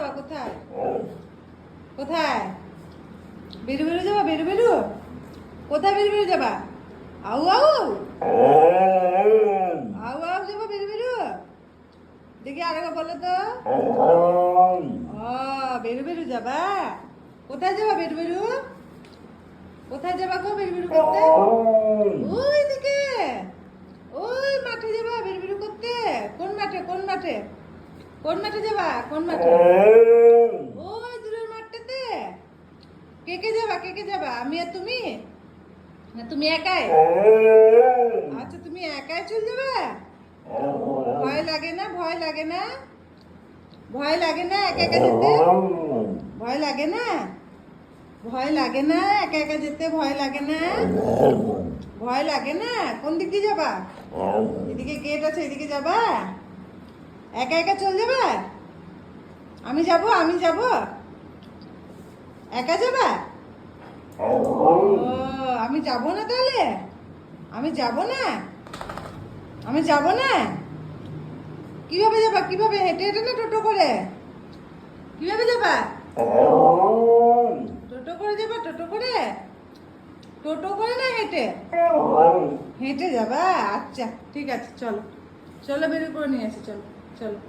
যাবা কোথায়? কোথায় বেরু বেরু যাবা? বেরু বেরু কোথায়? বেরু বেরু যাবা? আউ আউ আউ আউ যাবা? বেরু বেরু দেখি আরেকবার বলো তো। ও বেরু বেরু যাবা? কোথায় যাবা বেরু বেরু? কোথায় যাবা গো বেরু বেরু করতে? ওই দিকে ওই মাঠে যাবা বেরু বেরু করতে? কোন মাঠে? কোন মাঠে? কোন মাঠে যাবা? কোন মাঠে? ওই দূরের মাঠটাতে। কে কে যাবা? কে কে যাবা? আমি আর তুমি? না তুমি একাই? আচ্ছা তুমি একাই চলে যাবে? ভয় লাগে না? ভয় লাগে না? ভয় লাগে না একা একা যেতে? ভয় লাগে না? ভয় লাগে না একা একা যেতে? ভয় লাগে না? ভয় লাগে না? কোন দিক দিয়ে যাবা? এদিকে গেট আছে, এদিকে যাবা? একা একা চলে যাবা? আমি যাব? আমি যাব? একা যাবা? ও আমি যাব না তাহলে? আমি যাব না? আমি যাব না? কিভাবে যাবা? কিভাবে? হেঁটে হেঁটে না টোটো করে? কিভাবে যাবা? টোটো করে যাবা? টোটো করে? টোটো করে না হেঁটে? হেঁটে যাবা? আচ্ছা ঠিক আছে, চলো চলো বের করে নিয়ে আসি, চলো চলো।